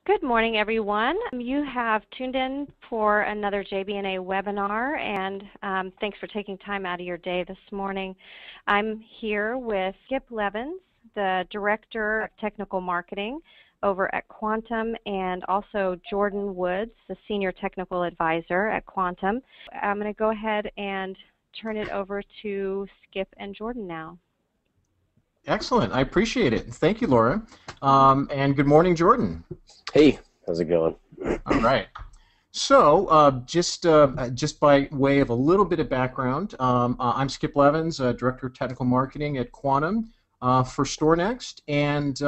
Good morning, everyone. You have tuned in for another JB&A webinar, and thanks for taking time out of your day this morning. I'm here with Skip Levins, the Director of Technical Marketing over at Quantum, and also Jordan Woods, the Senior Technical Advisor at Quantum. I'm going to go ahead and turn it over to Skip and Jordan now. Excellent. I appreciate it. Thank you, Laura. And good morning, Jordan. Hey, how's it going? All right. So just by way of a little bit of background, I'm Skip Levins, Director of Technical Marketing at Quantum for StorNext, and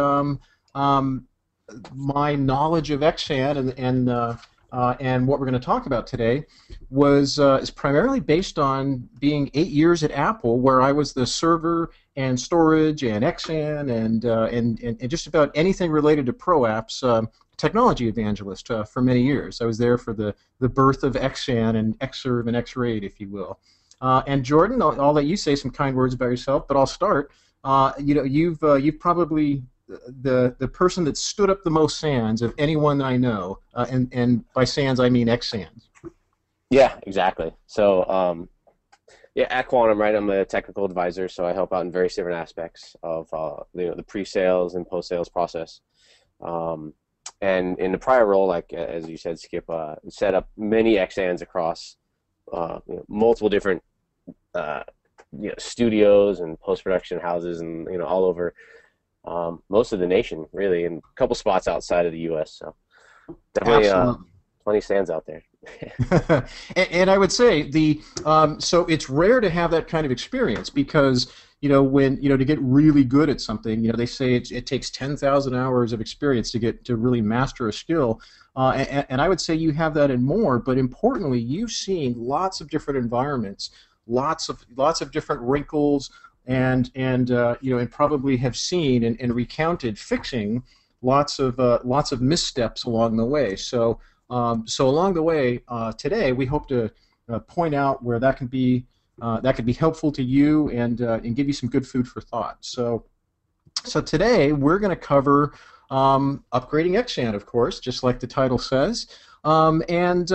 my knowledge of Xsan and what we're going to talk about today is primarily based on being 8 years at Apple, where I was the server and storage and Xsan and just about anything related to Pro Apps technology evangelist for many years. I was there for the birth of Xsan and Xserve and Xraid, if you will. And Jordan, I'll let you say some kind words about yourself, but I'll start. You've probably the person that stood up the most SANs of anyone I know, and by SANs I mean Xsans. Yeah, exactly. So yeah, at Quantum, right, I'm a technical advisor, so I help out in various different aspects of the pre-sales and post-sales process. And in the prior role, like as you said, Skip, set up many Xsans across multiple different studios and post-production houses, and all over most of the nation, really, and a couple spots outside of the U.S. So definitely plenty of SANs out there. and I would say so it's rare to have that kind of experience, because when to get really good at something, they say it takes 10,000 hours of experience to really master a skill, and I would say you have that and more. But importantly, you've seen lots of different environments, lots of different wrinkles, and probably have seen and recounted fixing lots of missteps along the way. So along the way today, we hope to point out where that can be helpful to you and give you some good food for thought. So today we're going to cover upgrading Xsan, of course, just like the title says. And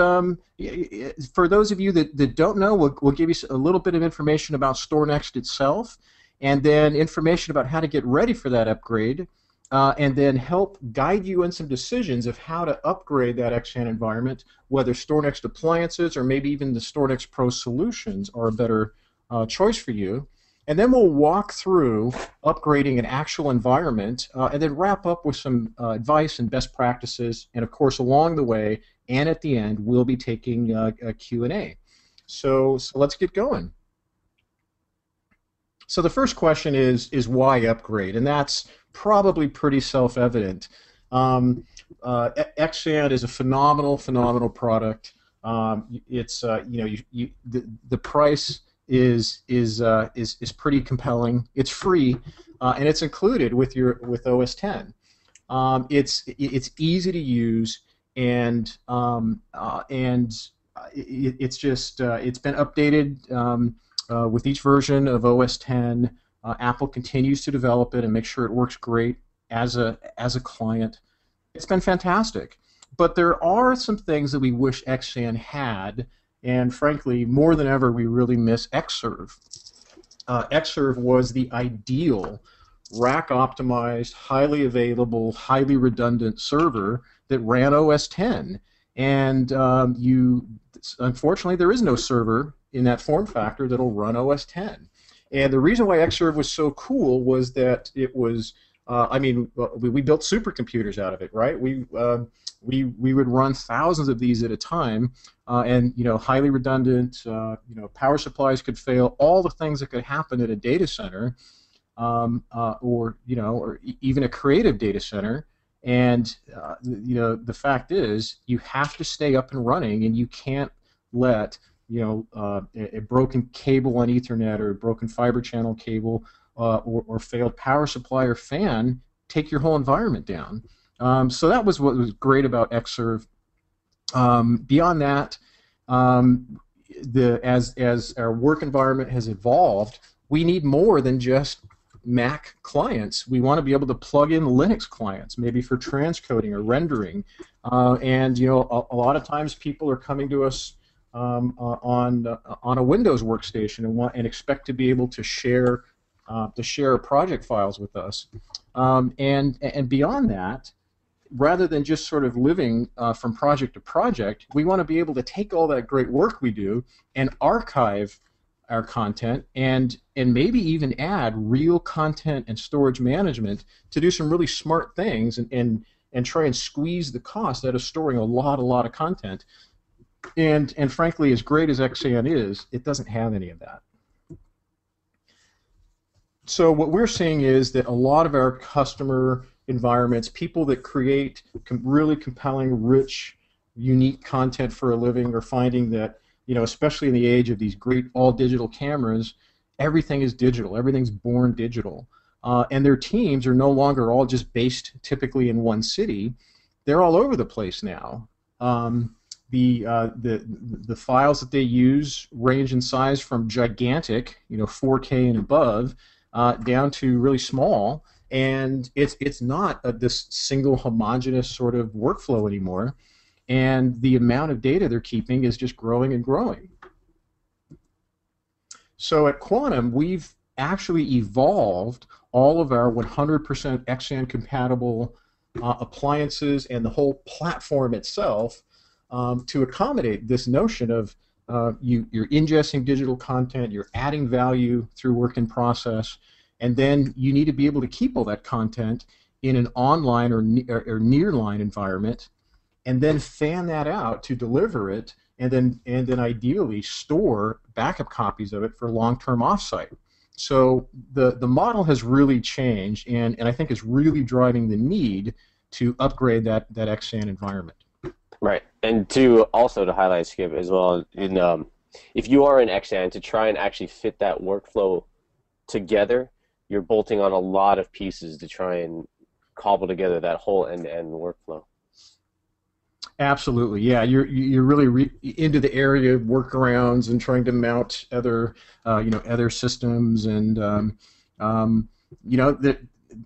for those of you that don't know, we'll give you a little bit of information about StorNext itself, and then information about how to get ready for that upgrade, and then help guide you in some decisions of how to upgrade that Xsan environment, whether StorNext Appliances or maybe even the StorNext Pro Solutions are a better choice for you. And then we'll walk through upgrading an actual environment, and then wrap up with some advice and best practices. And of course, along the way and at the end, we'll be taking a Q&A. So let's get going. So the first question is why upgrade? And that's probably pretty self-evident. Xsan is a phenomenal product. It's the price is pretty compelling. It's free, and it's included with OS 10. It's easy to use, and it's been updated with each version of OS 10. Apple continues to develop it and make sure it works great as a client. It's been fantastic. But there are some things that we wish Xsan had, and frankly, more than ever, we really miss Xserve. Xserve was the ideal rack-optimized, highly available, highly redundant server that ran OS 10. And unfortunately, there is no server in that form factor that'll run OS 10. And the reason why Xserve was so cool was that it was, we built supercomputers out of it, right? We would run thousands of these at a time, and highly redundant. Power supplies could fail. All the things that could happen at a data center, or even a creative data center. And the fact is, you have to stay up and running, and you can't let a broken cable on Ethernet or a broken fiber channel cable or failed power supply or fan take your whole environment down. So that was what was great about Xserve. Beyond that, as our work environment has evolved, we need more than just Mac clients, we want to be able to plug in Linux clients, maybe for transcoding or rendering. And a lot of times people are coming to us on a Windows workstation and expect to be able to share project files with us. And beyond that, rather than just sort of living from project to project, we want to be able to take all that great work we do and archive our content and maybe even add real content and storage management to do some really smart things and try and squeeze the cost out of storing a lot of content. And frankly, as great as Xsan is, it doesn't have any of that. So what we're seeing is that a lot of our customer environments, people that create really compelling, rich, unique content for a living, are finding that, especially in the age of these great all-digital cameras, everything is digital. Everything's born digital. And their teams are no longer all just based typically in one city. They're all over the place now. The files that they use range in size from gigantic, 4K and above, down to really small, and it's not this single homogeneous sort of workflow anymore, and the amount of data they're keeping is just growing and growing. So at Quantum, we've actually evolved all of our 100% Xsan compatible appliances and the whole platform itself to accommodate this notion of you're ingesting digital content, you're adding value through work in process, and then you need to be able to keep all that content in an online or nearline environment, and then fan that out to deliver it, and then ideally store backup copies of it for long-term offsite. So the model has really changed, and I think is really driving the need to upgrade that Xsan environment. Right, and to highlight, Skip, as well, if you are in Xsan, to try and actually fit that workflow together, you're bolting on a lot of pieces to try and cobble together that whole end-to-end workflow. Absolutely, yeah. You're really into the area of workarounds and trying to mount other other systems, and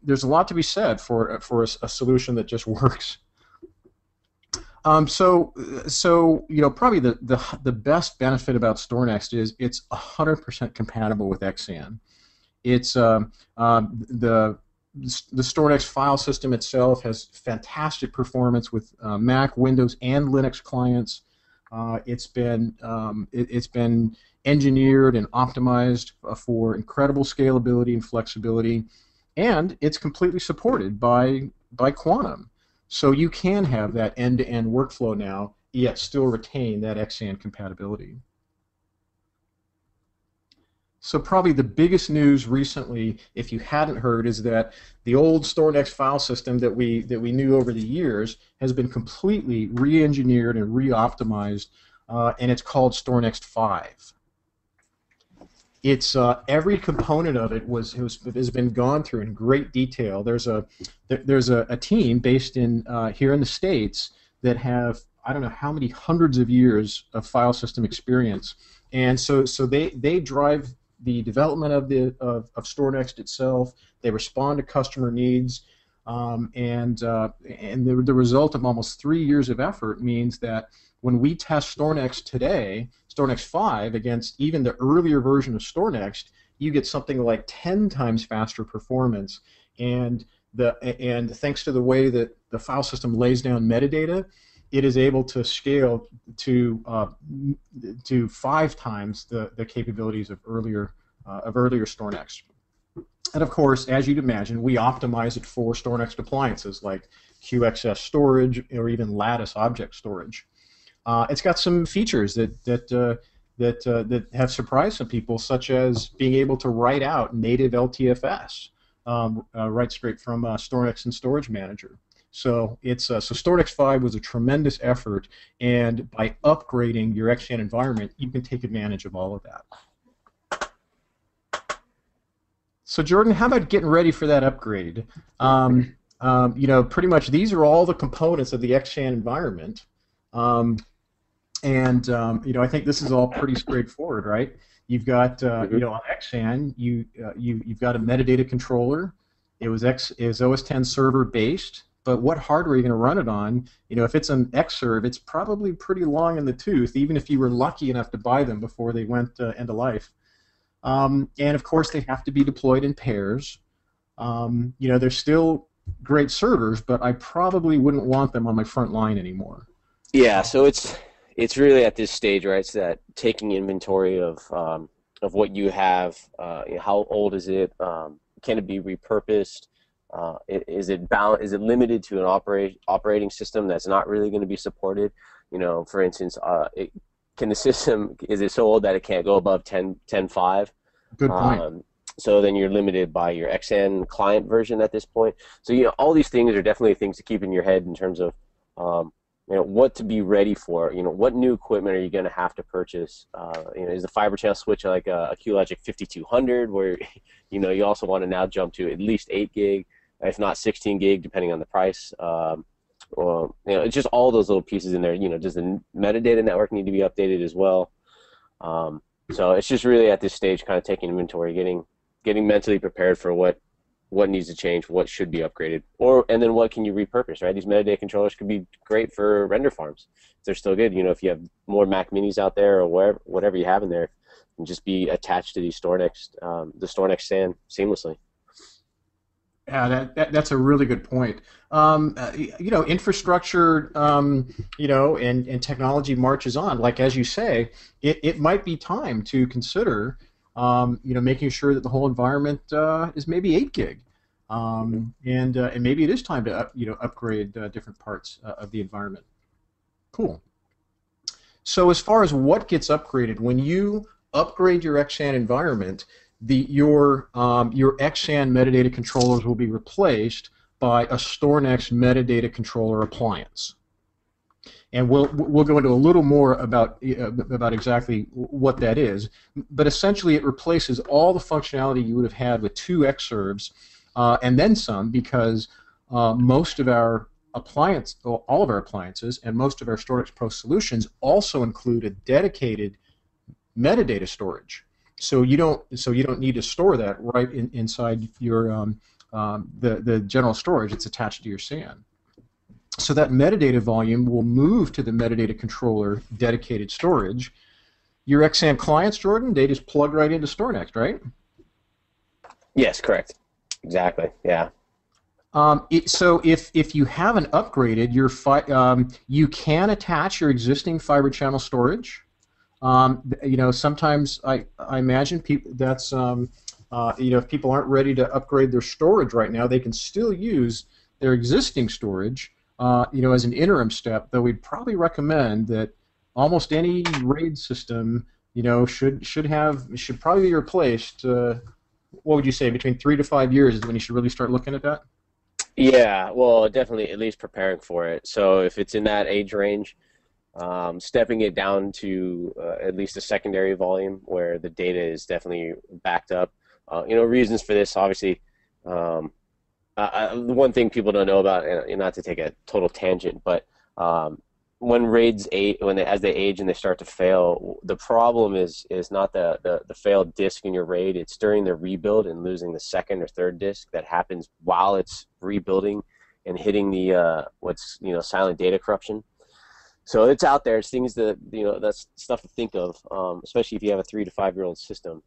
there's a lot to be said for a solution that just works. So probably the best benefit about StorNext is it's 100% compatible with Xsan. It's the StorNext file system itself has fantastic performance with Mac, Windows, and Linux clients. It's been engineered and optimized for incredible scalability and flexibility, and it's completely supported by Quantum. So you can have that end-to-end workflow now, yet still retain that Xsan compatibility. So probably the biggest news recently, if you hadn't heard, is that the old StorNext file system that we knew over the years has been completely re-engineered and re-optimized, and it's called StorNext 5. It's every component of it has been gone through in great detail. There's a team based in here in the States that have, I don't know how many hundreds of years of file system experience, and so they drive the development of StorNext itself. They respond to customer needs, and the result of almost 3 years of effort means that when we test StorNext today, StorNext 5, against even the earlier version of StorNext, you get something like 10 times faster performance. And thanks to the way that the file system lays down metadata, it is able to scale to 5 times the capabilities of earlier StorNext. And of course, as you'd imagine, we optimize it for StorNext appliances like QXS storage or even Lattice object storage. It's got some features that have surprised some people, such as being able to write out native LTFS, right straight from StorNext and Storage Manager. So so StorNext 5 was a tremendous effort, and by upgrading your Xsan environment, you can take advantage of all of that. So Jordan, how about getting ready for that upgrade? Pretty much these are all the components of the Xsan environment. I think this is all pretty straightforward, right? You've got on Xsan, you've got a metadata controller. It was OS 10 server based, but what hardware are you going to run it on? If it's an Xserve, it's probably pretty long in the tooth, even if you were lucky enough to buy them before they went end of life. And of course, they have to be deployed in pairs. They're still great servers, but I probably wouldn't want them on my front line anymore. Yeah, so it's really at this stage, right? It's that taking inventory of what you have. How old is it? Can it be repurposed? Is it limited to an operating system that's not really going to be supported? For instance, can the system, is it so old that it can't go above 10.5? Good point. So then you're limited by your Xsan client version at this point. So all these things are definitely things to keep in your head in terms of what to be ready for. What new equipment are you going to have to purchase? Is the fiber channel switch like a QLogic 5200, where you also want to now jump to at least 8 gig, if not 16 gig, depending on the price. It's just all those little pieces in there. Does the metadata network need to be updated as well? So it's just really at this stage, kind of taking inventory, getting mentally prepared for what needs to change, what should be upgraded, and then what can you repurpose, right? These metadata controllers could be great for render farms. They're still good. If you have more Mac Minis out there or whatever you have in there, and just be attached to these StorNext, the StorNext SAN seamlessly. Yeah, that's a really good point. Infrastructure, and technology marches on. Like as you say, it might be time to consider, making sure that the whole environment is maybe 8 gig, and maybe it is time to upgrade different parts of the environment. Cool. So as far as what gets upgraded, when you upgrade your Xsan environment, your Xsan metadata controllers will be replaced by a StorNext metadata controller appliance, and we'll go into a little more about exactly what that is. But essentially, it replaces all the functionality you would have had with 2 Xserves, and then some, because most of our all of our appliances, and most of our StorNext Pro Solutions also include a dedicated metadata storage. So you don't need to store that right inside your the general storage. It's attached to your SAN. So that metadata volume will move to the metadata controller dedicated storage. Your Xsan clients, Jordan, they just plug right into StorNext, right? Yes, correct. Exactly. Yeah. So if you haven't upgraded your you can attach your existing fiber channel storage. Sometimes I imagine that's if people aren't ready to upgrade their storage right now, they can still use their existing storage, as an interim step. Though we'd probably recommend that almost any RAID system, should probably be replaced. What would you say? Between 3 to 5 years is when you should really start looking at that. Yeah, well, definitely at least preparing for it. So if it's in that age range, stepping it down to at least a secondary volume where the data is definitely backed up. Reasons for this, obviously, the one thing people don't know about, and not to take a total tangent, but when RAIDs as they age and they start to fail, the problem is not the failed disk in your RAID. It's during the rebuild and losing the second or third disk that happens while it's rebuilding and hitting the silent data corruption. So it's out there. It's things that that's stuff to think of, especially if you have a 3 to 5 year old system.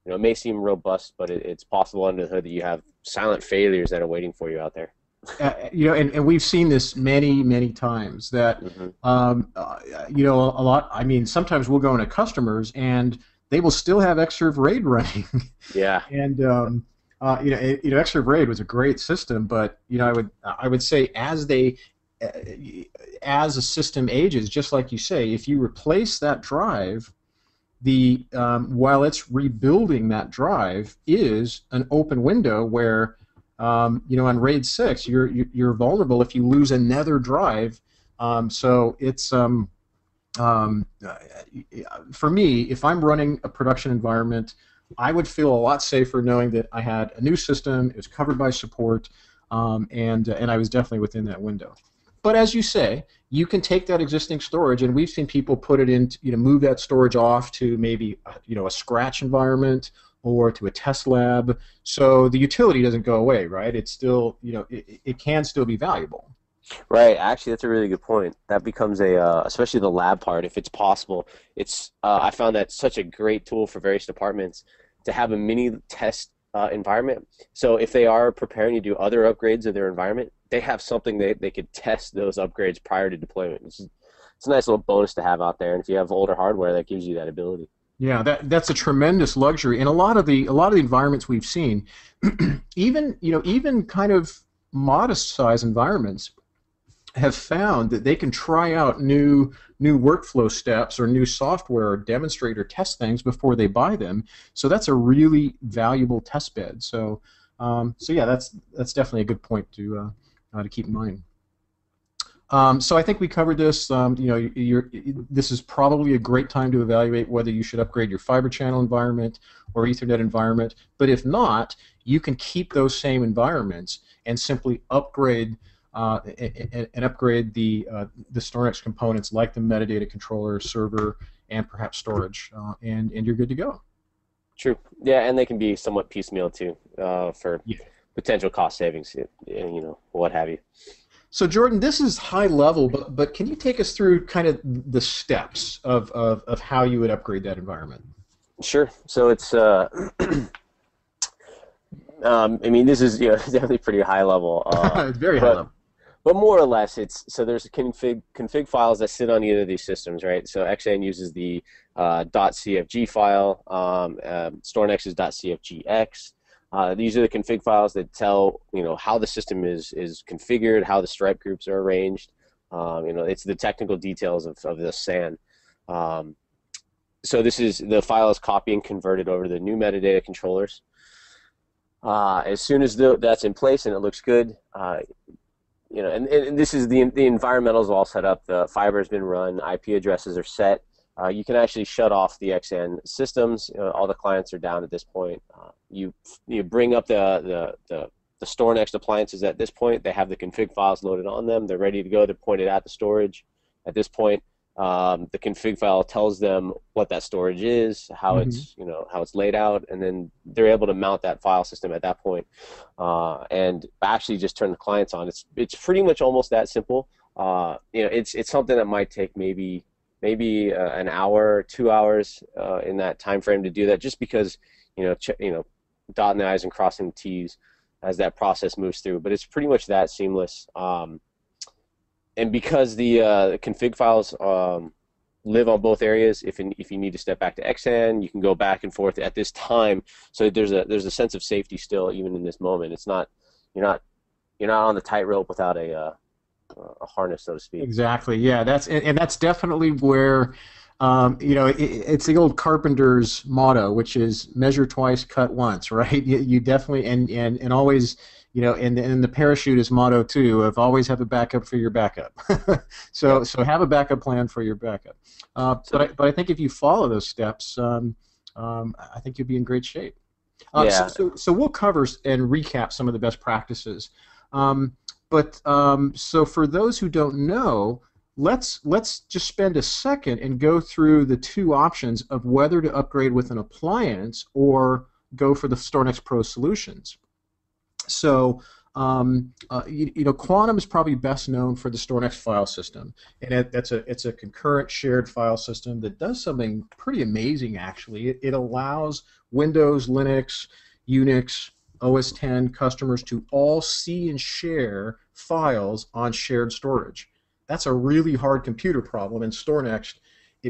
It may seem robust, but it's possible under the hood that you have silent failures that are waiting for you out there. And we've seen this many times that, a lot. I mean, sometimes we'll go into customers and they will still have Xserve RAID running. Yeah. And Xserve RAID was a great system, but I would say as a system ages, just like you say, if you replace that drive, while it's rebuilding, that drive is an open window where on RAID 6 you're vulnerable if you lose another drive. So it's for me, if I'm running a production environment, I would feel a lot safer knowing that I had a new system, it was covered by support, and I was definitely within that window. but as you say, you can take that existing storage, and we've seen people put it in, move that storage off to maybe, a scratch environment or to a test lab, so the utility doesn't go away, right? It's still, it can still be valuable. Right. Actually, that's a really good point. That becomes especially the lab part, if it's possible. I found that such a great tool for various departments to have a mini test environment. So if they are preparing to do other upgrades of their environment, they have something they could test those upgrades prior to deployment. It's a nice little bonus to have out there, and if you have older hardware, that gives you that ability. Yeah, that's a tremendous luxury, and a lot of the environments we've seen, even kind of modest size environments, have found that they can try out new workflow steps or new software or demonstrate or test things before they buy them. So that's a really valuable test bed. So yeah, that's definitely a good point to keep in mind. So I think we covered this. This is probably a great time to evaluate whether you should upgrade your fiber channel environment or Ethernet environment. But if not, you can keep those same environments and simply upgrade the StorNext components like the metadata controller, server, and perhaps storage, and you're good to go. True. Yeah, and they can be somewhat piecemeal too for potential cost savings, what have you. So Jordan, this is high level, but can you take us through kind of the steps of how you would upgrade that environment? Sure. So it's this is definitely pretty high level. It's very high level. But more or less, there's config files that sit on either of these systems, right? So Xsan uses the .cfg file, StorNext is .cfgx. These are the config files that tell how the system is configured, how the stripe groups are arranged. It's the technical details of the SAN. So the file is copied and converted over to the new metadata controllers. As soon as that's in place and it looks good, and this is the environmentals all set up. The fiber has been run. IP addresses are set. You can actually shut off the Xsan systems. All the clients are down at this point. You bring up the StorNext appliances at this point. They have the config files loaded on them. They're ready to go. They're pointed at the storage. At this point, the config file tells them what that storage is, how it's how it's laid out, and then they're able to mount that file system at that point, and actually just turn the clients on. It's pretty much almost that simple. It's something that might take maybe an hour, 2 hours in that time frame to do that, just because dotting the I's and crossing the T's as that process moves through. But it's pretty much that seamless. And because the config files live on both areas, if you need to step back to Xsan, you can go back and forth at this time. So there's a sense of safety still, even in this moment. It's not you're not on the tightrope without a harness, so to speak. Exactly. Yeah. That's definitely where it's the old carpenter's motto, which is measure twice, cut once. Right. You definitely and always. And the parachute is motto too, of always have a backup for your backup. So have a backup plan for your backup. But I think if you follow those steps, I think you'll be in great shape. So we'll cover and recap some of the best practices. So for those who don't know, let's just spend a second and go through the two options of whether to upgrade with an appliance or go for the StorNext Pro Solutions. So, Quantum is probably best known for the StorNext file system, and it's a concurrent shared file system that does something pretty amazing. Actually, it allows Windows, Linux, Unix, OS X customers to all see and share files on shared storage. That's a really hard computer problem, and StorNext,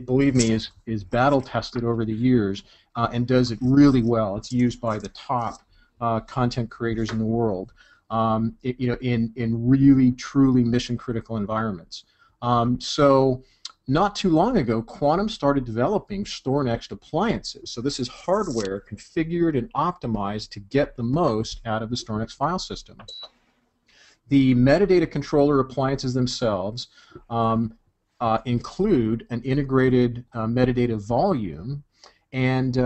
believe me, is battle tested over the years and does it really well. It's used by the top content creators in the world, in really truly mission critical environments. So not too long ago, Quantum started developing StorNext appliances. So this is hardware configured and optimized to get the most out of the StorNext file system. The metadata controller appliances themselves include an integrated metadata volume. And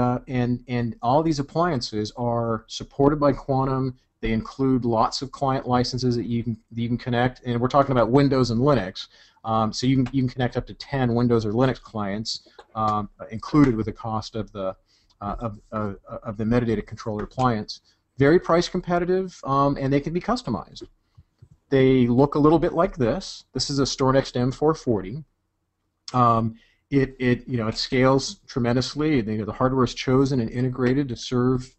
all these appliances are supported by Quantum They include lots of client licenses that you can connect, and we're talking about Windows and Linux. So you can connect up to 10 Windows or Linux clients included with the cost of the metadata controller appliance. Very price competitive, and they can be customized. They look a little bit like this. This is a StorNext M440. It scales tremendously. The hardware is chosen and integrated to serve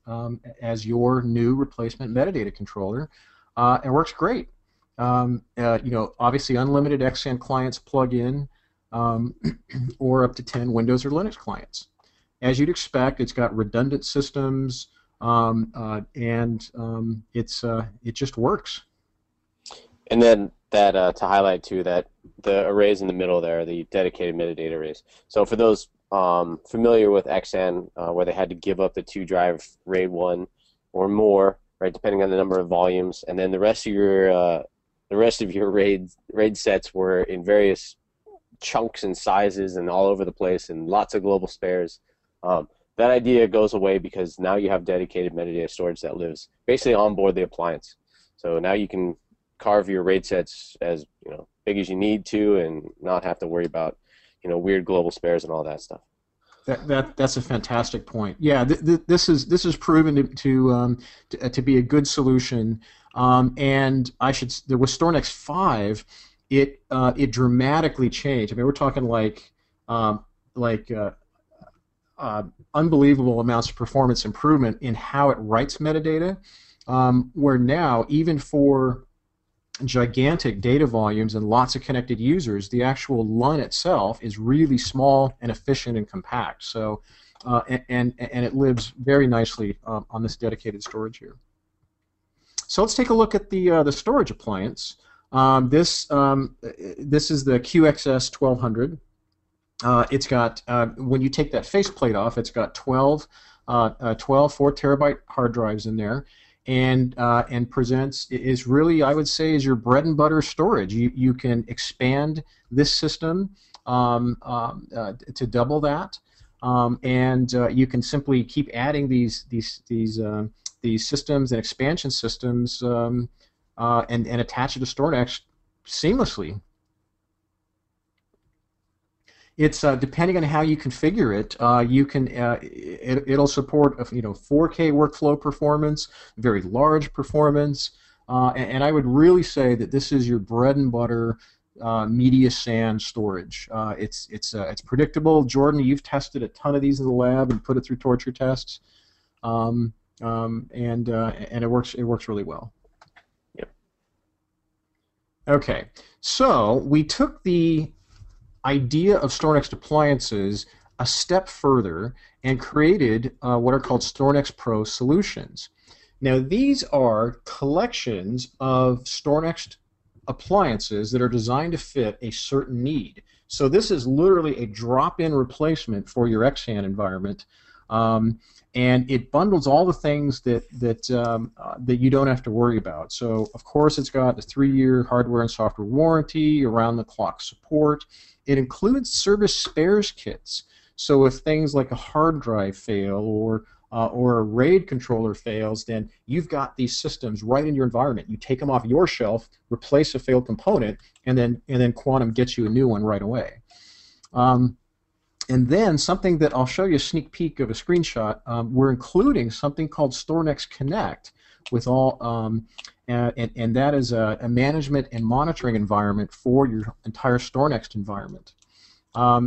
as your new replacement metadata controller. It works great. Obviously unlimited Xsan clients plug in, or up to 10 Windows or Linux clients. As you'd expect, it's got redundant systems, and it just works. And then that to highlight too, that the arrays in the middle there, the dedicated metadata arrays. So for those familiar with Xsan, where they had to give up the 2-drive RAID 1 or more, right, depending on the number of volumes, and then the rest of your RAID sets were in various chunks and sizes and all over the place and lots of global spares. That idea goes away because now you have dedicated metadata storage that lives basically on board the appliance. So now you can carve your RAID sets as big as you need to, and not have to worry about weird global spares and all that stuff. That's a fantastic point. Yeah, this is proven to be a good solution. And with StorNext 5, it dramatically changed. I mean, we're talking like unbelievable amounts of performance improvement in how it writes metadata. Where now, even for gigantic data volumes and lots of connected users, the actual LUN itself is really small and efficient and compact. So, and it lives very nicely on this dedicated storage here. So let's take a look at the storage appliance. This is the QXS 1200. It's got when you take that faceplate off, it's got 12 4-terabyte hard drives in there. And presents is really, I would say, is your bread and butter storage. You can expand this system to double that, and you can simply keep adding these systems and expansion systems and attach it to StorNext seamlessly. It's depending on how you configure it. It'll support 4K workflow performance, very large performance, and I would really say that this is your bread and butter media SAN storage. It's predictable. Jordan, you've tested a ton of these in the lab and put it through torture tests, and it works really well. Yep. Okay, so we took the idea of StorNext appliances a step further and created what are called StorNext Pro Solutions. Now these are collections of StorNext appliances that are designed to fit a certain need. So this is literally a drop-in replacement for your Xsan environment, and it bundles all the things that you don't have to worry about. So of course it's got a 3-year hardware and software warranty, around-the-clock support. It includes service spares kits. So if things like a hard drive fail or a RAID controller fails, then you've got these systems right in your environment. You take them off your shelf, replace a failed component, and then Quantum gets you a new one right away. And then something that I'll show you a sneak peek of a screenshot. We're including something called StorNext Connect with all, and that is a management and monitoring environment for your entire StorNext environment.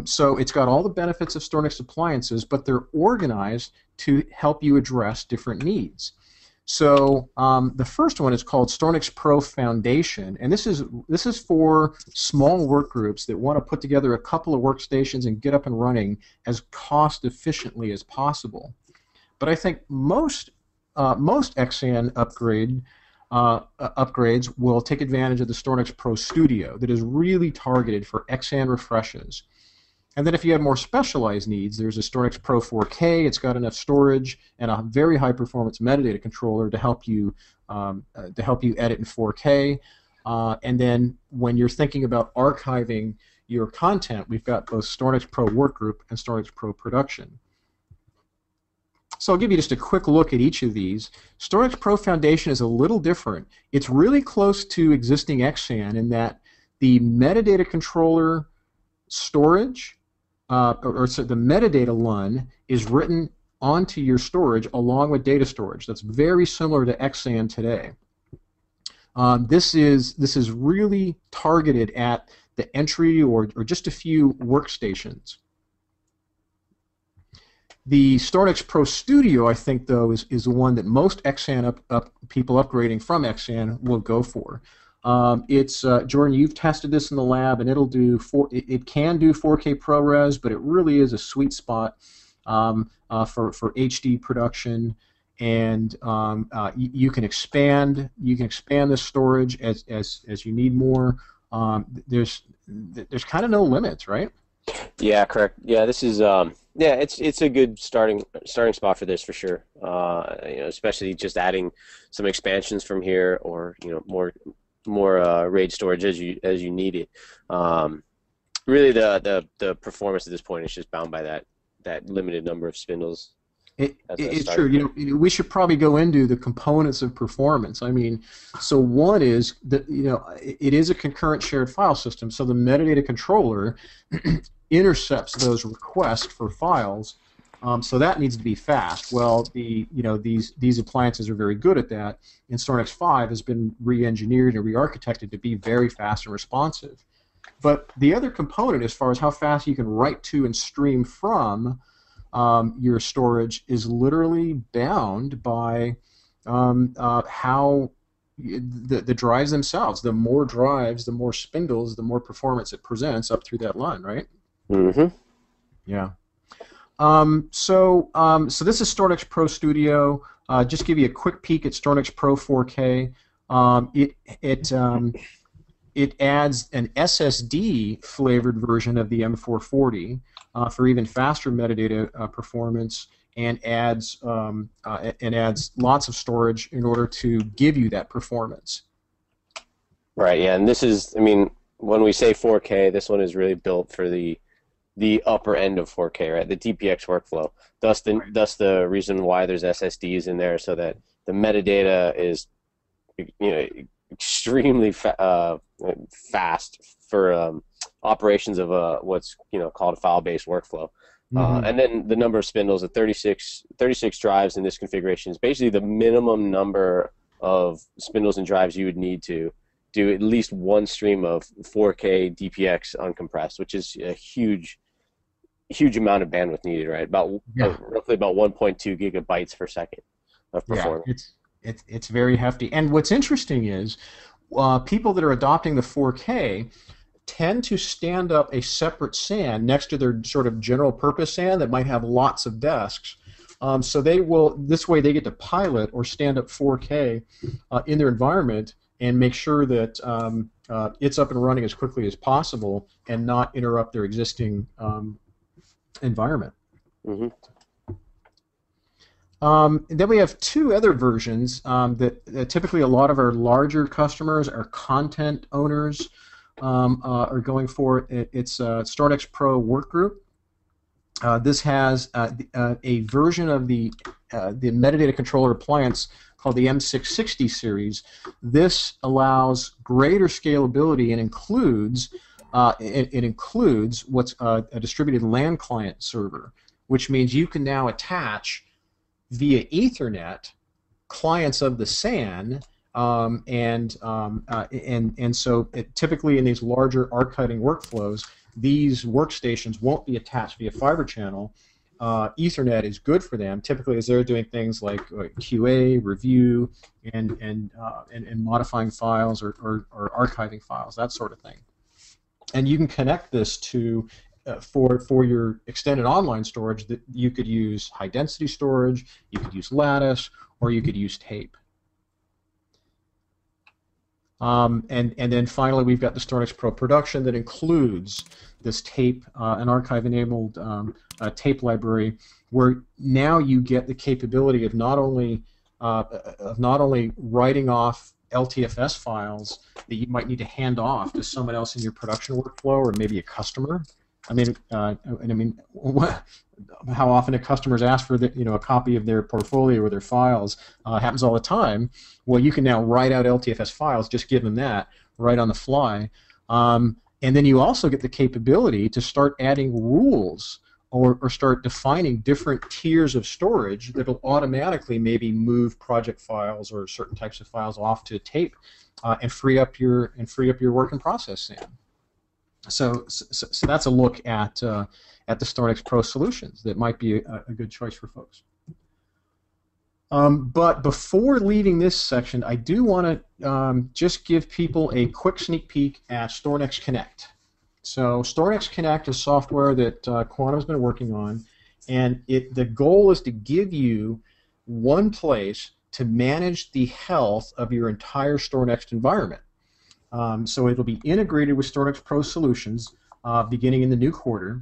So it's got all the benefits of StorNext appliances, but they're organized to help you address different needs. So the first one is called StorNext Pro Foundation, and this is for small work groups that want to put together a couple of workstations and get up and running as cost efficiently as possible. But I think most Xsan upgrades will take advantage of the StorNext Pro Studio that is really targeted for Xsan refreshes. And then if you have more specialized needs, there's a StorNext Pro 4K. It's got enough storage and a very high-performance metadata controller to help you edit in 4K. And then when you're thinking about archiving your content, we've got both StorNext Pro Workgroup and StorNext Pro Production. So I'll give you just a quick look at each of these. StorNext Pro Foundation is a little different. It's really close to existing Xsan in that the metadata controller storage, so the metadata LUN is written onto your storage along with data storage. That's very similar to Xsan today. This is really targeted at the entry or just a few workstations. The StorNext Pro Studio, I think, though, is the one that most Xsan people upgrading from Xsan will go for. Jordan, you've tested this in the lab, and it can do 4K ProRes, but it really is a sweet spot for HD production, and you can expand the storage as you need more. There's kind of no limits, right? Yeah, correct. Yeah, this is it's a good starting spot for this for sure. Especially just adding some expansions from here, or more RAID storage as you need it. Really, the performance at this point is just bound by that limited number of spindles. It's true. We should probably go into the components of performance. I mean, so one is that it is a concurrent shared file system, so the metadata controller intercepts those requests for files. So that needs to be fast. Well, these appliances are very good at that, and StorNext 5 has been re-engineered and re-architected to be very fast and responsive. But the other component, as far as how fast you can write to and stream from your storage, is literally bound by how the drives themselves. The more drives, the more spindles, the more performance it presents up through that LUN, right? Mm-hmm. Yeah. So this is StorNext Pro Studio. Just give you a quick peek at StorNext Pro 4K. It adds an SSD flavored version of the M440 for even faster metadata performance, and adds lots of storage in order to give you that performance. Right. Yeah, and this is, I mean, when we say 4K, this one is really built for the upper end of 4K, right? The DPX workflow. Thus the reason why there's SSDs in there, so that the metadata is, extremely fast for operations of what's called a file-based workflow. Mm-hmm. And then the number of spindles at 36 drives in this configuration is basically the minimum number of spindles and drives you would need to do at least one stream of 4K DPX uncompressed, which is a huge amount of bandwidth needed, right? Roughly about 1.2 gigabytes per second of performance. Yeah, it's very hefty. And what's interesting is people that are adopting the 4K tend to stand up a separate SAN next to their sort of general purpose SAN that might have lots of desks. So this way they get to pilot or stand up 4K in their environment and make sure that it's up and running as quickly as possible and not interrupt their existing environment. Mm-hmm. Then we have two other versions that typically a lot of our larger customers, our content owners, are going for. It's StorNext Pro Workgroup. This has a version of the metadata controller appliance called the M660 series. This allows greater scalability and includes what's a distributed LAN client server, which means you can now attach via Ethernet clients of the SAN, and so typically in these larger archiving workflows, these workstations won't be attached via fiber channel. Ethernet is good for them, typically as they're doing things like QA, review, and modifying files or archiving files, that sort of thing. And you can connect this to for your extended online storage. That you could use high density storage, you could use lattice, or you could use tape. And then finally we've got the StorNext Pro Production that includes this tape, an archive-enabled tape library, where now you get the capability of not only writing off LTFS files that you might need to hand off to someone else in your production workflow or maybe a customer, I mean, and I mean, how often do customers ask for a copy of their portfolio or their files? Happens all the time. Well, you can now write out LTFS files, just give them that right on the fly, and then you also get the capability to start adding rules or start defining different tiers of storage that will automatically maybe move project files or certain types of files off to tape and free up your work in process SAN. So that's a look at the StorNext Pro Solutions that might be a good choice for folks. But before leaving this section, I do want to just give people a quick sneak peek at StorNext Connect. So StorNext Connect is software that Quantum's been working on, and the goal is to give you one place to manage the health of your entire StorNext environment. So it'll be integrated with StorNext Pro Solutions beginning in the new quarter.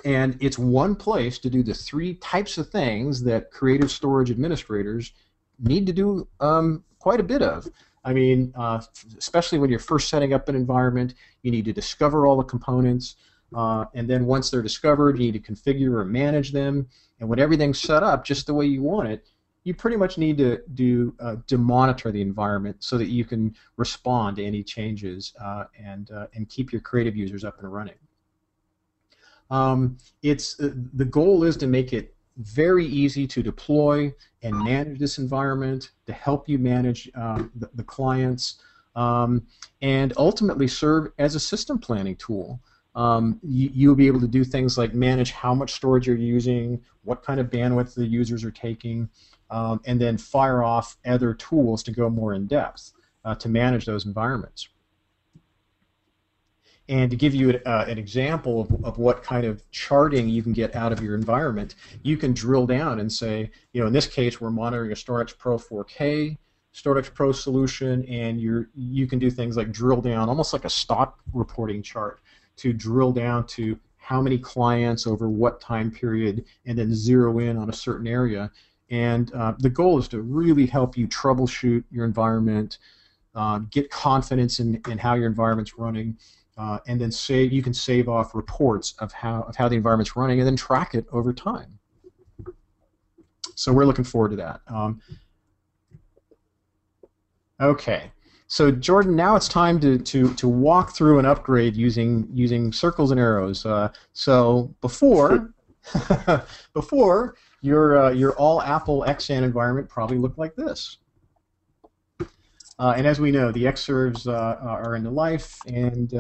And it's one place to do the 3 types of things that creative storage administrators need to do quite a bit of. I mean, especially when you're first setting up an environment, you need to discover all the components. And then once they're discovered, you need to configure or manage them. And when everything's set up just the way you want it, you pretty much need to monitor the environment so that you can respond to any changes and keep your creative users up and running. The goal is to make it very easy to deploy and manage this environment, to help you manage the clients, and ultimately serve as a system planning tool. You'll be able to do things like manage how much storage you're using, what kind of bandwidth the users are taking, and then fire off other tools to go more in depth to manage those environments. And to give you an example of what kind of charting you can get out of your environment, you can drill down and say, in this case, we're monitoring a StorNext Pro 4K, StorNext Pro solution, and you can do things like drill down, almost like a stock reporting chart, to drill down to how many clients over what time period, and then zero in on a certain area. And the goal is to really help you troubleshoot your environment, get confidence in how your environment's running, and then you can save off reports of how the environment's running, and then track it over time. So we're looking forward to that. Okay, so Jordan, now it's time to walk through an upgrade using circles and arrows. So before before your all Apple Xsan environment probably looked like this. And as we know, the Xserves are into life, and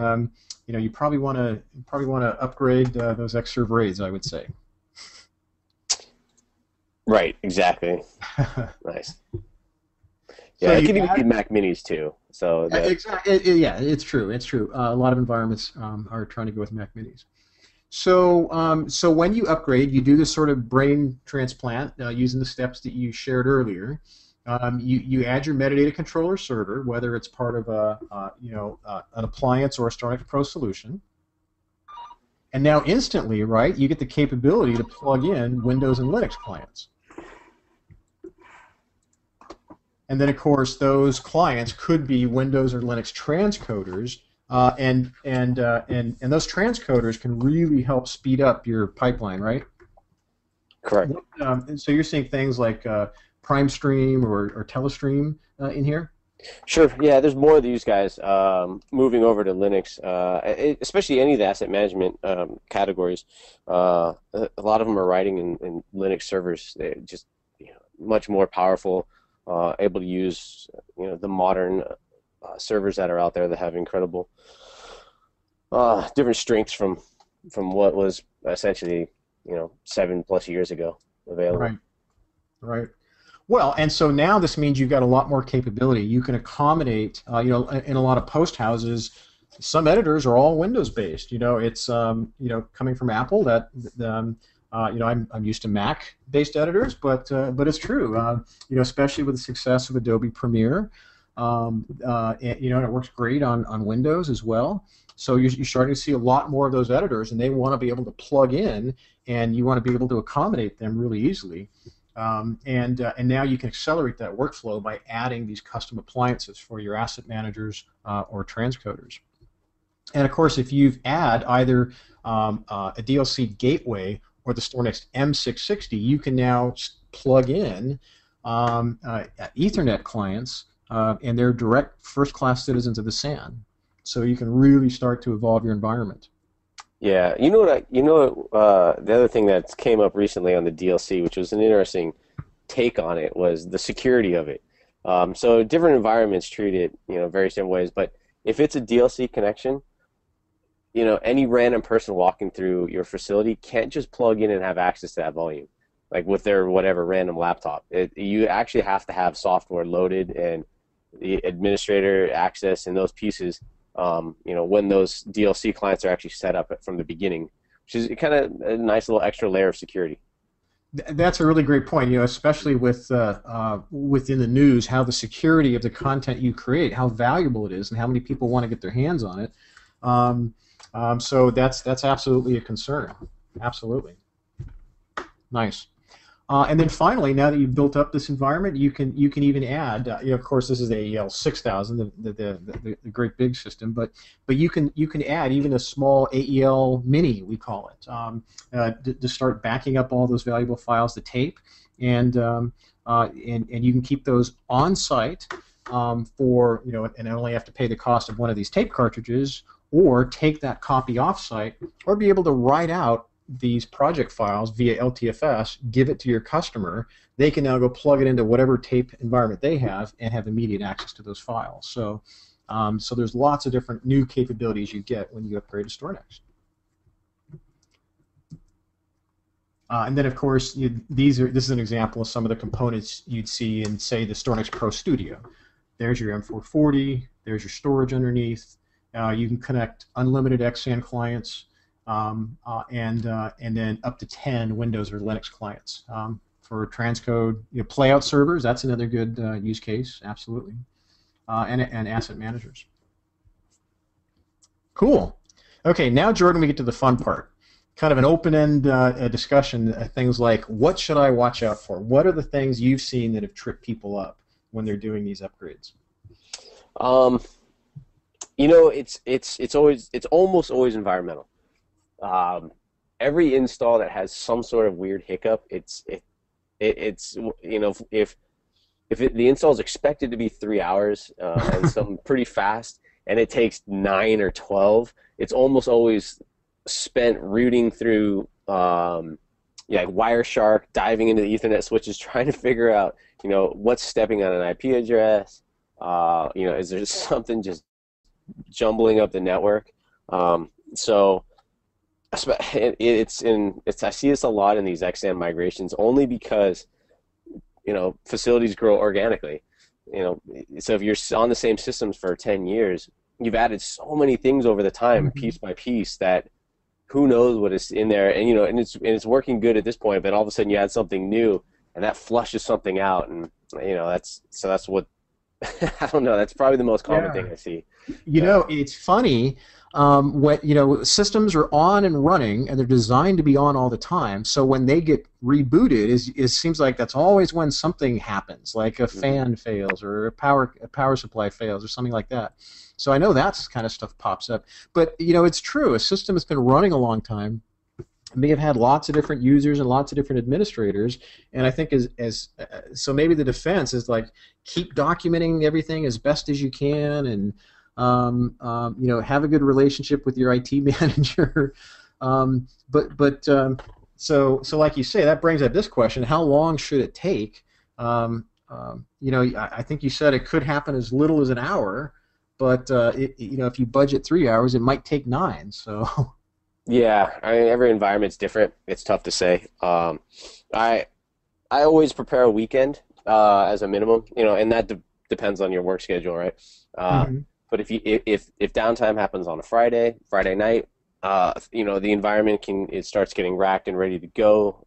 you probably want to upgrade those Xserve RAIDs, I would say. Right, exactly. Nice. Yeah, So it can even be Mac Minis too. So exactly, yeah, it's true. It's true. A lot of environments are trying to go with Mac Minis. So so when you upgrade, you do this sort of brain transplant using the steps that you shared earlier. You add your metadata controller server, whether it's part of an appliance or a StorNext Pro solution, and now instantly, right, you get the capability to plug in Windows and Linux clients. And then, of course, those clients could be Windows or Linux transcoders, and those transcoders can really help speed up your pipeline, right? Correct. So you're seeing things like PrimeStream or Telestream in here? Sure. Yeah, there's more of these guys moving over to Linux, especially any of the asset management categories. A lot of them are writing in Linux servers. They're just much more powerful, able to use the modern servers that are out there that have incredible different strengths from what was essentially 7+ years ago available. Right. Right. Well, and so now this means you've got a lot more capability. You can accommodate, in a lot of post houses, some editors are all Windows-based. It's coming from Apple that I'm used to Mac-based editors, but it's true. Especially with the success of Adobe Premiere, and it works great on Windows as well. So you're starting to see a lot more of those editors, and they want to be able to plug in, and you want to be able to accommodate them really easily. And now you can accelerate that workflow by adding these custom appliances for your asset managers or transcoders. And of course, if you add either a DLC gateway or the StorNext M660, you can now plug in Ethernet clients, and they're direct first-class citizens of the SAN. So you can really start to evolve your environment. Yeah, the other thing that came up recently on the DLC, which was an interesting take on it, was the security of it. So different environments treat it, various different ways. But if it's a DLC connection, any random person walking through your facility can't just plug in and have access to that volume, like with their whatever random laptop. You actually have to have software loaded and the administrator access and those pieces. When those DLC clients are actually set up from the beginning, which is kind of a nice little extra layer of security. That's a really great point. Especially with within the news, how the security of the content you create, how valuable it is, and how many people want to get their hands on it. So that's absolutely a concern. Absolutely. Nice. And then finally, now that you've built up this environment, you can even add. Of course, this is AEL 6000, the great big system, but you can add even a small AEL mini, we call it, to start backing up all those valuable files to tape, and you can keep those on site for and only have to pay the cost of one of these tape cartridges, or take that copy off site, or be able to write out these project files via LTFS, give it to your customer. They can now go plug it into whatever tape environment they have and have immediate access to those files. So, so there's lots of different new capabilities you get when you upgrade to StorNext. And then, of course, this is an example of some of the components you'd see in, say, the StorNext Pro Studio. There's your M440. There's your storage underneath. You can connect unlimited Xsan clients. And then up to 10 Windows or Linux clients for transcode, playout servers. That's another good use case, absolutely, and asset managers. Cool. Okay, now Jordan, we get to the fun part. Kind of an open-end discussion. Things like, what should I watch out for? What are the things you've seen that have tripped people up when they're doing these upgrades? It's almost always environmental. Every install that has some sort of weird hiccup, if the install is expected to be 3 hours and something pretty fast, and it takes 9 or 12, it's almost always spent rooting through like Wireshark, diving into the Ethernet switches, trying to figure out what's stepping on an IP address. Is there something just jumbling up the network? So I see this a lot in these Xsan migrations, only because facilities grow organically. So if you're on the same systems for 10 years, you've added so many things over the time, piece by piece, that who knows what is in there, and it's working good at this point, but all of a sudden you add something new and that flushes something out, and that's what I don't know, that's probably the most common thing I see. It's funny. When systems are on and running, and they're designed to be on all the time, so when they get rebooted, it seems like that's always when something happens, like a fan fails or a power supply fails or something like that. So I know that kind of stuff pops up. But it's true. A system that's been running a long time may have had lots of different users and lots of different administrators, and I think so maybe the defense is like, keep documenting everything as best as you can, and have a good relationship with your IT manager. So like you say, that brings up this question: how long should it take? I think you said it could happen as little as an hour, but if you budget 3 hours, it might take 9. So. Yeah, I mean, every environment's different. It's tough to say. I always prepare a weekend as a minimum, and that depends on your work schedule, right? But if downtime happens on a Friday night, the environment starts getting racked and ready to go.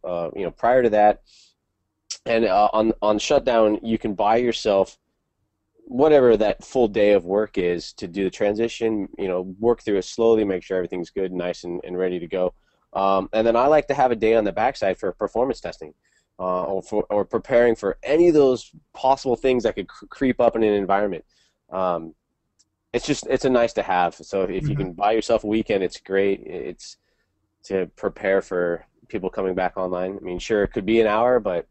Prior to that, and on shutdown, you can buy yourself whatever that full day of work is to do the transition. Work through it slowly, make sure everything's good, nice, and ready to go. And then I like to have a day on the backside for performance testing, or preparing for any of those possible things that could creep up in an environment. it's a nice to have. So if you can buy yourself a weekend, it's great. It's to prepare for people coming back online. I mean, sure, it could be an hour, but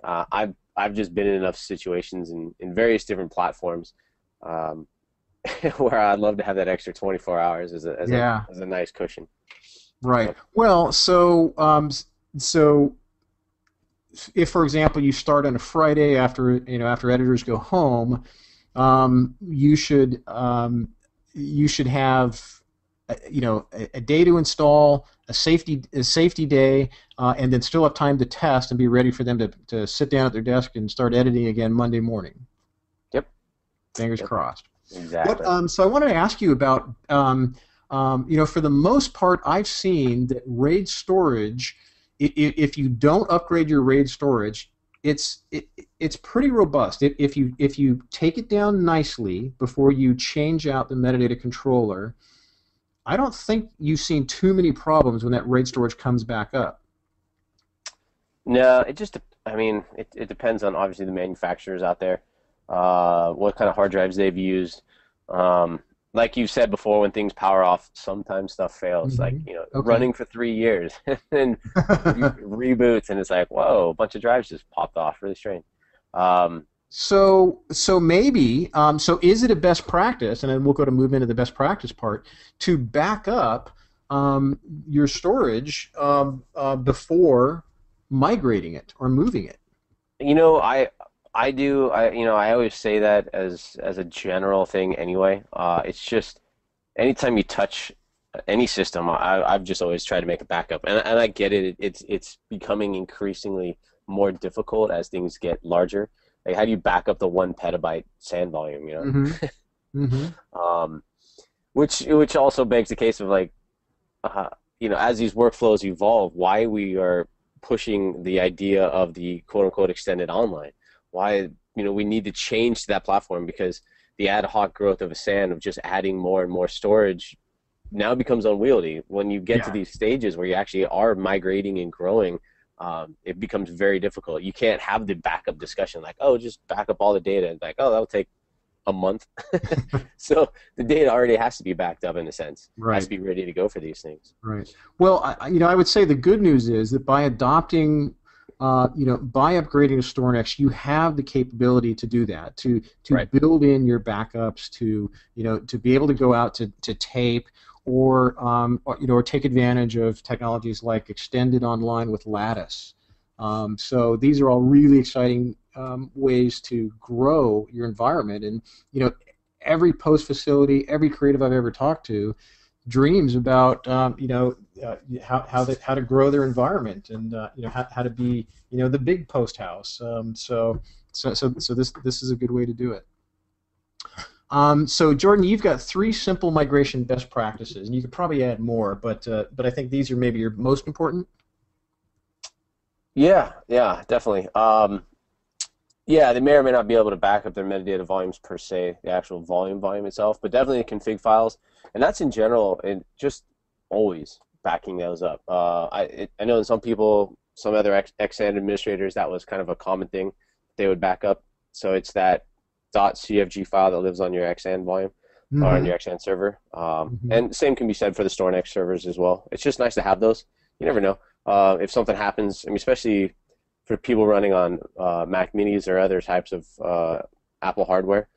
I've just been in enough situations in various different platforms where I'd love to have that extra 24 hours as a nice cushion. Right. Well, so if, for example, you start on a Friday after editors go home, you should have a day to install, a safety day, and then still have time to test and be ready for them to sit down at their desk and start editing again Monday morning. Yep. Fingers crossed. Exactly. So I wanted to ask you about, for the most part, I've seen that RAID storage, if you don't upgrade your RAID storage, it's pretty robust. If you take it down nicely before you change out the metadata controller, I don't think you've seen too many problems when that RAID storage comes back up. No, it depends on obviously the manufacturers out there, what kind of hard drives they've used. Like you said before, when things power off, sometimes stuff fails. Like running for 3 years, and then reboots, and it's like, whoa, a bunch of drives just popped off. Really strange. So maybe, is it a best practice, and then we'll go to move into the best practice part, to back up your storage before migrating it or moving it? I do. I always say that as a general thing anyway. It's just anytime you touch any system, I've just always tried to make a backup, and I get it. It's becoming increasingly more difficult as things get larger. Like, how do you back up the 1 petabyte SAN volume? Which also begs the case of, like, as these workflows evolve, why we are pushing the idea of the quote-unquote extended online. Why we need to change to that platform, because the ad hoc growth of a SAN of just adding more and more storage now becomes unwieldy. When you get to these stages where you actually are migrating and growing, it becomes very difficult. You can't have the backup discussion like, oh, just back up all the data, and like, oh, that'll take a month. So the data already has to be backed up in a sense. It has to be ready to go for these things. Right. Well, I would say the good news is that by adopting, by upgrading to StorNext, you have the capability to do that, to build in your backups, to be able to go out to tape, or take advantage of technologies like Extended Online with Lattice. So these are all really exciting ways to grow your environment. And every post facility, every creative I've ever talked to dreams about how to grow their environment, and how to be the big post house. So this is a good way to do it. So Jordan, you've got 3 simple migration best practices, and you could probably add more, but I think these are maybe your most important. Yeah, definitely. They may or may not be able to back up their metadata volumes per se, the actual volume itself, but definitely the config files, and that's in general, and just always backing those up. I know some people, some other Xsan administrators, that was kind of a common thing they would back up. So it's that .cfg file that lives on your Xsan volume or on your Xsan server, and the same can be said for the StorNext servers as well. It's just nice to have those. You never know if something happens. I mean, especially for people running on Mac Minis or other types of Apple hardware.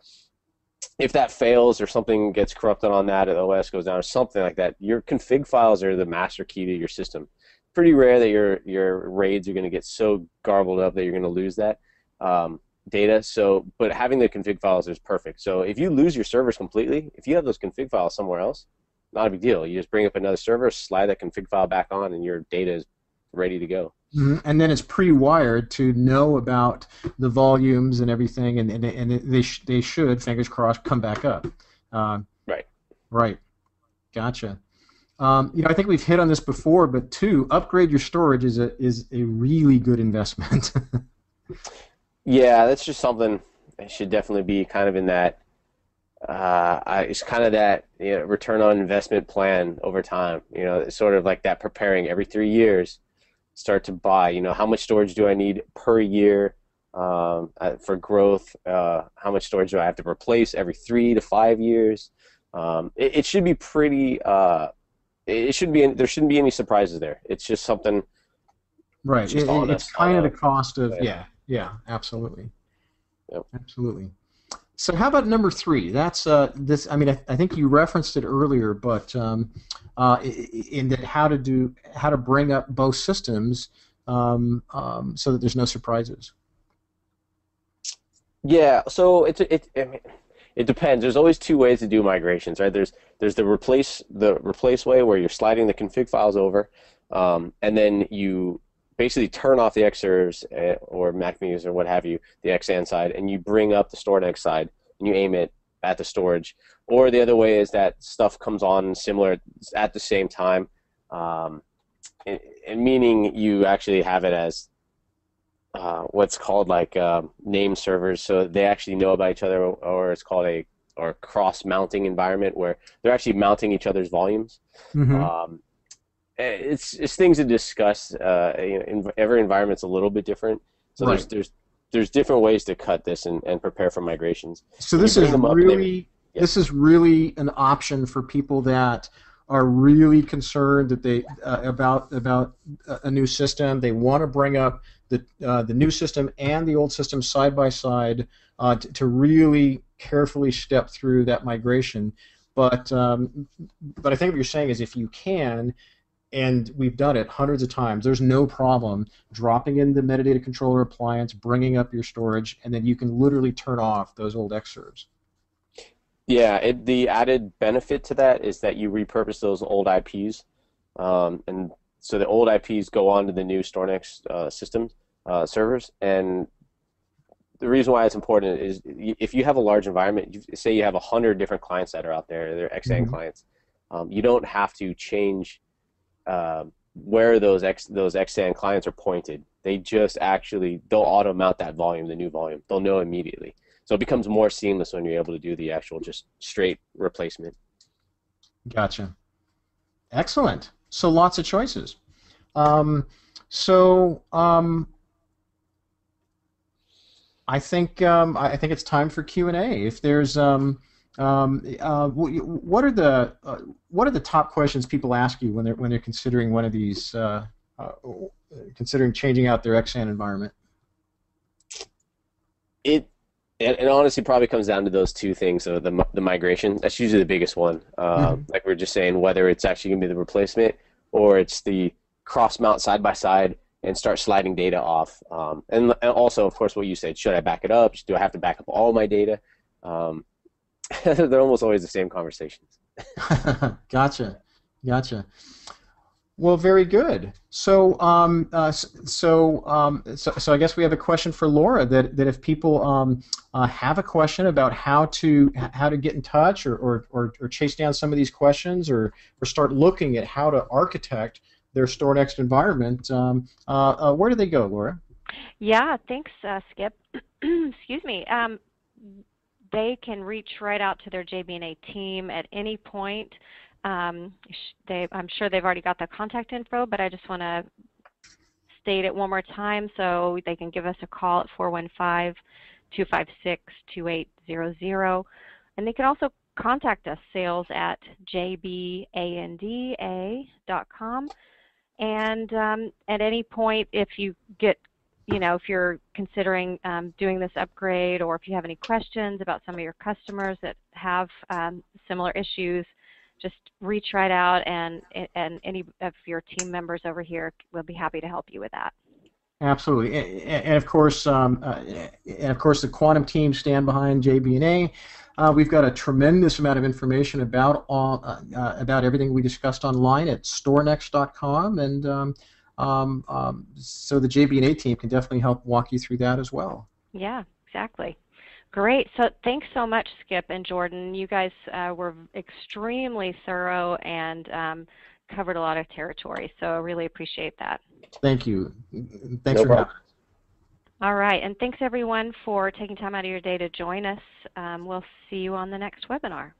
If that fails or something gets corrupted on that, or the OS goes down or something like that, your config files are the master key to your system. Pretty rare that your RAIDs are going to get so garbled up that you're going to lose that data. So, but having the config files is perfect. So if you lose your servers completely, if you have those config files somewhere else, not a big deal. You just bring up another server, slide that config file back on, and your data is ready to go. And then it's pre-wired to know about the volumes and everything, and they should, fingers crossed, come back up. Right. Gotcha. I think we've hit on this before, but 2, upgrade your storage is a really good investment. Yeah, that's just something that should definitely be kind of in that. It's kind of that return on investment plan over time. It's sort of like that preparing every 3 years. Start to buy. How much storage do I need per year? For growth, how much storage do I have to replace every 3 to 5 years? It should be pretty. It should be. There shouldn't be any surprises there. It's just something. Right. It's just on It's us. kind of the cost of Yeah. yeah, absolutely, Yep. absolutely. So how about number 3? That's this. I mean, I think you referenced it earlier, but in that how to bring up both systems so that there's no surprises. Yeah. So I mean, it depends. There's always two ways to do migrations, right? There's the replace way where you're sliding the config files over, and then you basically turn off the Xserves or Mac Minis or what have you, the Xsan side, and you bring up the StorNext side and you aim it at the storage. Or the other way is that stuff comes on similar at the same time, and meaning you actually have it as what's called like name servers, so they actually know about each other, or it's called a cross-mounting environment where they're actually mounting each other's volumes. Mm-hmm. It's things to discuss. Every environment's a little bit different, so Right. there's different ways to cut this and prepare for migrations. So You this bring is them up really yeah. this is really an option for people that are really concerned that they about a new system. They want to bring up the new system and the old system side by side to really carefully step through that migration. But I think what you're saying is if you can, and we've done it hundreds of times, there's no problem dropping in the metadata controller appliance, bringing up your storage, and then you can literally turn off those old Xserves. Yeah, the added benefit to that is that you repurpose those old IPs, and so the old IPs go on to the new StorNext system servers. And the reason why it's important is if you have a large environment, say you have 100 different clients that are out there, they're Xsan Mm-hmm. clients, you don't have to change where those Xsan clients are pointed. They just they'll auto mount that volume, the new volume. They'll know immediately. So it becomes more seamless when you're able to do the actual just straight replacement. Gotcha. Excellent. So lots of choices. Um, so I think it's time for Q&A. If there's what are the top questions people ask you when they're considering one of these considering changing out their Xsan environment? It honestly probably comes down to those two things. So the migration, that's usually the biggest one. Like we are just saying, whether it's actually going to be the replacement or it's the cross mount side by side and start sliding data off. And also, of course, what you said, should I back it up? Do I have to back up all my data? They're almost always the same conversations. Gotcha. Well, very good. So I guess we have a question for Laura that if people have a question about how to get in touch or chase down some of these questions or start looking at how to architect their StorNext environment, where do they go, Laura? Yeah, thanks, Skip. Excuse me. They can reach right out to their JB&A team at any point. I'm sure they've already got the contact info, but I just want to state it one more time so they can give us a call at 415-256-2800. And they can also contact us, sales@jbanda.com. And at any point, if you get, if you're considering doing this upgrade, or if you have any questions about some of your customers that have similar issues, just reach right out, and any of your team members over here will be happy to help you with that. Absolutely, and of course, the Quantum team stand behind JB&A. We've got a tremendous amount of information about everything we discussed online at StorNext.com, and so the JB&A team can definitely help walk you through that as well. Yeah, exactly. Great. So thanks so much, Skip and Jordan. You guys were extremely thorough and covered a lot of territory, so I really appreciate that. Thank you. Thanks for having us. All right, and thanks everyone for taking time out of your day to join us. We'll see you on the next webinar.